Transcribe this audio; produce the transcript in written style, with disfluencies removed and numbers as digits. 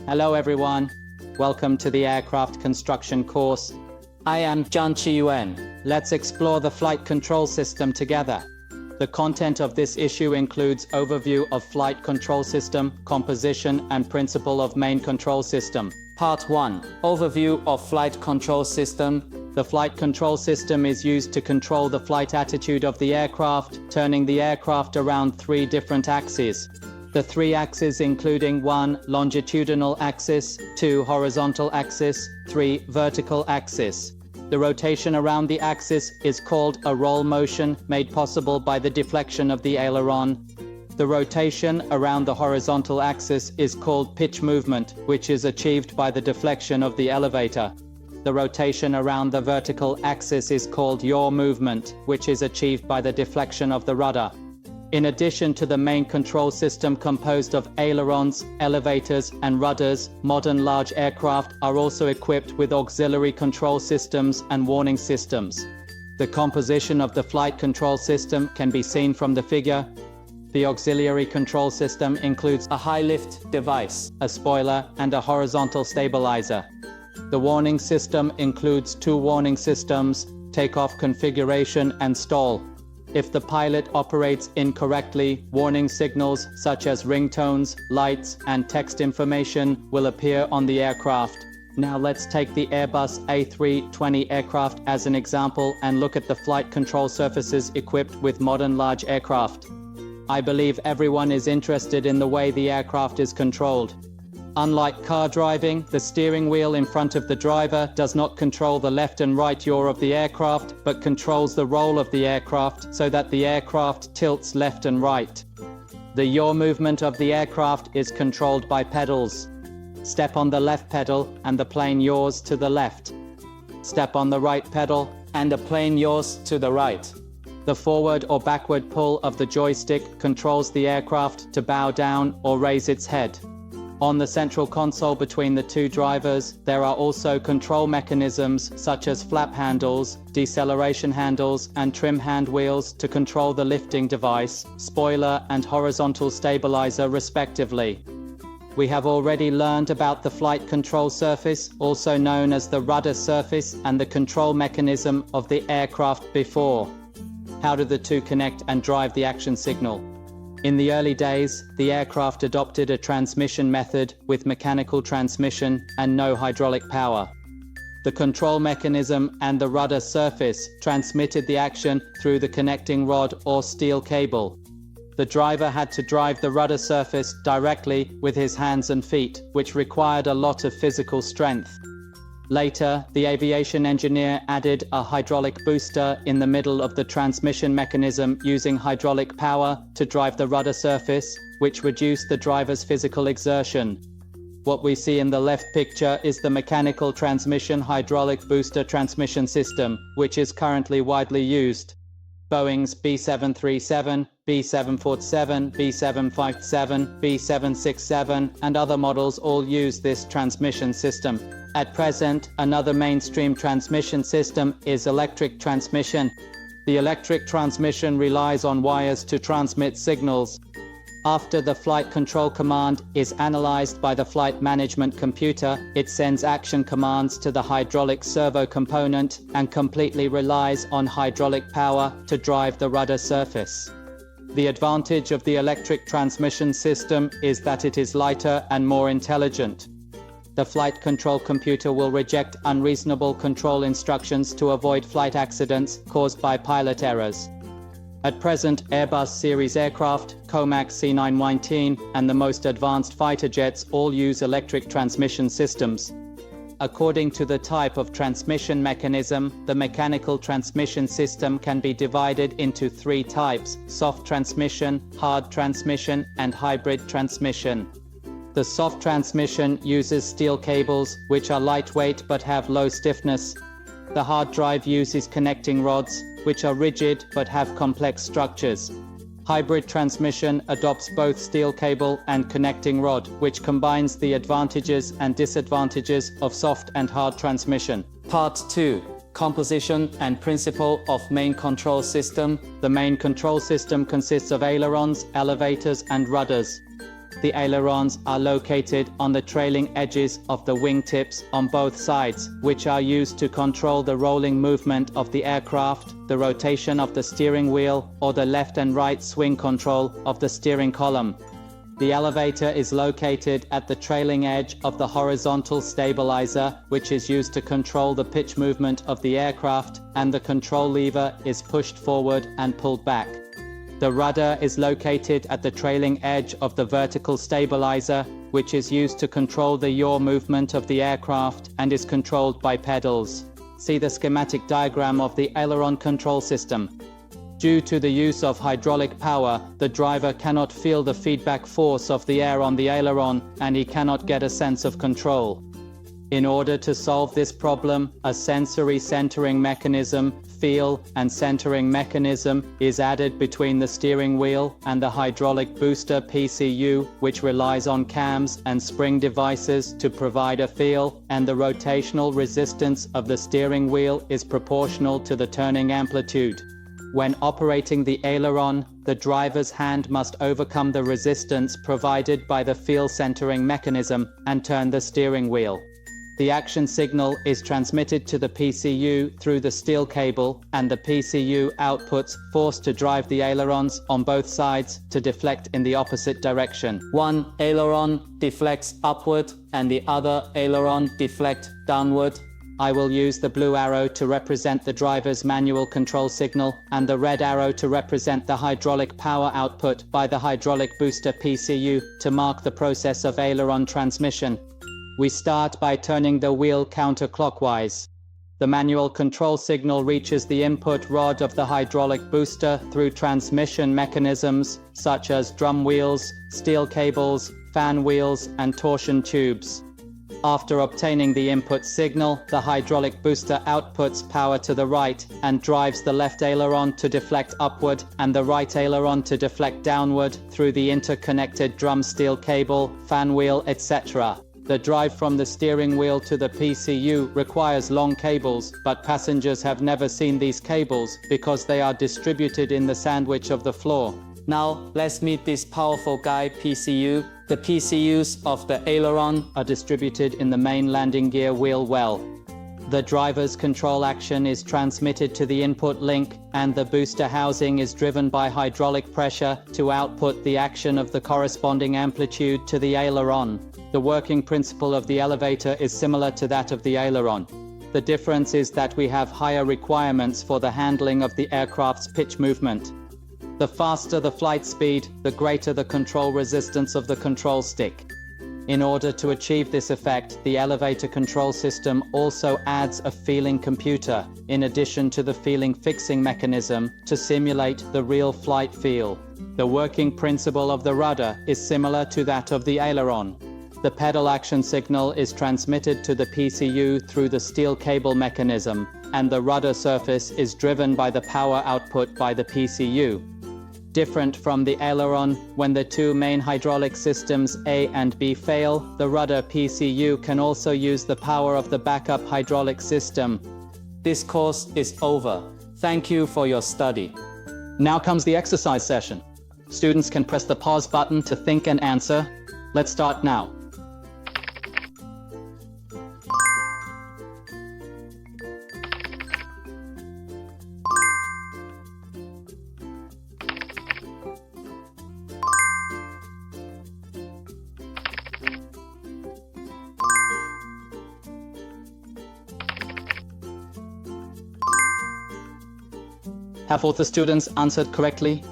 Hello everyone, welcome to the aircraft construction course. I am Zhang Qiyuan. Let's explore the flight control system together. The content of this issue includes overview of flight control system, composition and principle of main control system. Part 1. Overview of flight control system. The flight control system is used to control the flight attitude of the aircraft, turning the aircraft around 3 different axes. The 3 axes including 1. Longitudinal axis, 2. Horizontal axis, 3. Vertical axis. The rotation around the axis is called a roll motion, made possible by the deflection of the aileron. The rotation around the horizontal axis is called pitch movement, which is achieved by the deflection of the elevator. The rotation around the vertical axis is called yaw movement, which is achieved by the deflection of the rudder. In addition to the main control system composed of ailerons, elevators, and rudders, modern large aircraft are also equipped with auxiliary control systems and warning systems. The composition of the flight control system can be seen from the figure. The auxiliary control system includes a high-lift device, a spoiler, and a horizontal stabilizer. The warning system includes 2 warning systems, takeoff configuration and stall. If the pilot operates incorrectly, warning signals such as ringtones, lights, and text information will appear on the aircraft. Now let's take the Airbus A320 aircraft as an example and look at the flight control surfaces equipped with modern large aircraft. I believe everyone is interested in the way the aircraft is controlled. Unlike car driving, the steering wheel in front of the driver does not control the left and right yaw of the aircraft, but controls the roll of the aircraft so that the aircraft tilts left and right. The yaw movement of the aircraft is controlled by pedals. Step on the left pedal and the plane yaws to the left. Step on the right pedal and the plane yaws to the right. The forward or backward pull of the joystick controls the aircraft to bow down or raise its head. On the central console between the 2 drivers, there are also control mechanisms such as flap handles, deceleration handles, and trim hand wheels to control the lifting device, spoiler, and horizontal stabilizer respectively. We have already learned about the flight control surface, also known as the rudder surface, and the control mechanism of the aircraft before. How do the 2 connect and drive the action signal? In the early days, the aircraft adopted a transmission method with mechanical transmission and no hydraulic power. The control mechanism and the rudder surface transmitted the action through the connecting rod or steel cable. The driver had to drive the rudder surface directly with his hands and feet, which required a lot of physical strength. Later, the aviation engineer added a hydraulic booster in the middle of the transmission mechanism using hydraulic power to drive the rudder surface, which reduced the driver's physical exertion. What we see in the left picture is the mechanical transmission hydraulic booster transmission system, which is currently widely used. Boeing's B737, B747, B757, B767, and other models all use this transmission system. At present, another mainstream transmission system is electric transmission. The electric transmission relies on wires to transmit signals. After the flight control command is analyzed by the flight management computer, it sends action commands to the hydraulic servo component and completely relies on hydraulic power to drive the rudder surface. The advantage of the electric transmission system is that it is lighter and more intelligent. The flight control computer will reject unreasonable control instructions to avoid flight accidents caused by pilot errors. At present, Airbus series aircraft, Comac C919, and the most advanced fighter jets all use electric transmission systems. According to the type of transmission mechanism, the mechanical transmission system can be divided into 3 types: soft transmission, hard transmission, and hybrid transmission. The soft transmission uses steel cables, which are lightweight but have low stiffness. The hard drive uses connecting rods, which are rigid but have complex structures. Hybrid transmission adopts both steel cable and connecting rod, which combines the advantages and disadvantages of soft and hard transmission. Part 2. Composition and principle of main control system. The main control system consists of ailerons, elevators, and rudders. The ailerons are located on the trailing edges of the wingtips on both sides, which are used to control the rolling movement of the aircraft, the rotation of the steering wheel, or the left and right swing control of the steering column. The elevator is located at the trailing edge of the horizontal stabilizer, which is used to control the pitch movement of the aircraft, and the control lever is pushed forward and pulled back. The rudder is located at the trailing edge of the vertical stabilizer, which is used to control the yaw movement of the aircraft and is controlled by pedals. See the schematic diagram of the aileron control system. Due to the use of hydraulic power, the driver cannot feel the feedback force of the air on the aileron, and he cannot get a sense of control. In order to solve this problem, a sensory centering mechanism, feel and centering mechanism, is added between the steering wheel and the hydraulic booster PCU, which relies on cams and spring devices to provide a feel, and the rotational resistance of the steering wheel is proportional to the turning amplitude. When operating the aileron, the driver's hand must overcome the resistance provided by the feel centering mechanism and turn the steering wheel. The action signal is transmitted to the PCU through the steel cable, and the PCU outputs force to drive the ailerons on both sides to deflect in the opposite direction. One aileron deflects upward and the other aileron deflects downward. I will use the blue arrow to represent the driver's manual control signal and the red arrow to represent the hydraulic power output by the hydraulic booster PCU to mark the process of aileron transmission. We start by turning the wheel counterclockwise. The manual control signal reaches the input rod of the hydraulic booster through transmission mechanisms such as drum wheels, steel cables, fan wheels, and torsion tubes. After obtaining the input signal, the hydraulic booster outputs power to the right and drives the left aileron to deflect upward and the right aileron to deflect downward through the interconnected drum steel cable, fan wheel, etc. The drive from the steering wheel to the PCU requires long cables, but passengers have never seen these cables because they are distributed in the sandwich of the floor. Now, let's meet this powerful guy, PCU. The PCUs of the aileron are distributed in the main landing gear wheel well. The driver's control action is transmitted to the input link, and the booster housing is driven by hydraulic pressure to output the action of the corresponding amplitude to the aileron. The working principle of the elevator is similar to that of the aileron. The difference is that we have higher requirements for the handling of the aircraft's pitch movement. The faster the flight speed, the greater the control resistance of the control stick. In order to achieve this effect, the elevator control system also adds a feeling computer, in addition to the feeling fixing mechanism, to simulate the real flight feel. The working principle of the rudder is similar to that of the aileron. The pedal action signal is transmitted to the PCU through the steel cable mechanism, and the rudder surface is driven by the power output by the PCU. Different from the aileron, when the two main hydraulic systems A and B fail, the rudder PCU can also use the power of the backup hydraulic system. This course is over. Thank you for your study. Now comes the exercise session. Students can press the pause button to think and answer. Let's start now. Have all the students answered correctly?